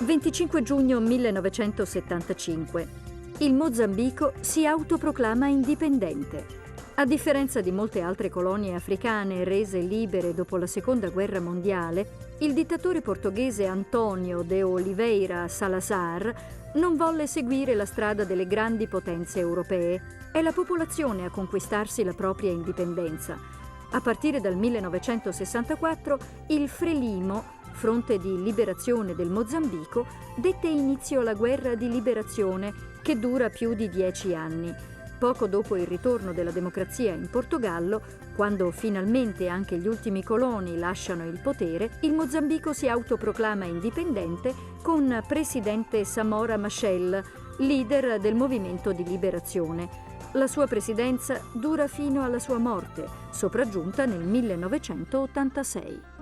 25 giugno 1975. Il Mozambico si autoproclama indipendente. A differenza di molte altre colonie africane rese libere dopo la Seconda Guerra Mondiale, il dittatore portoghese António de Oliveira Salazar non volle seguire la strada delle grandi potenze europee. È la popolazione a conquistarsi la propria indipendenza. A partire dal 1964, il Frelimo, Fronte di Liberazione del Mozambico, dette inizio alla guerra di liberazione che dura più di 10 anni. Poco dopo il ritorno della democrazia in Portogallo, quando finalmente anche gli ultimi coloni lasciano il potere, il Mozambico si autoproclama indipendente con presidente Samora Machel, leader del movimento di liberazione. La sua presidenza dura fino alla sua morte, sopraggiunta nel 1986.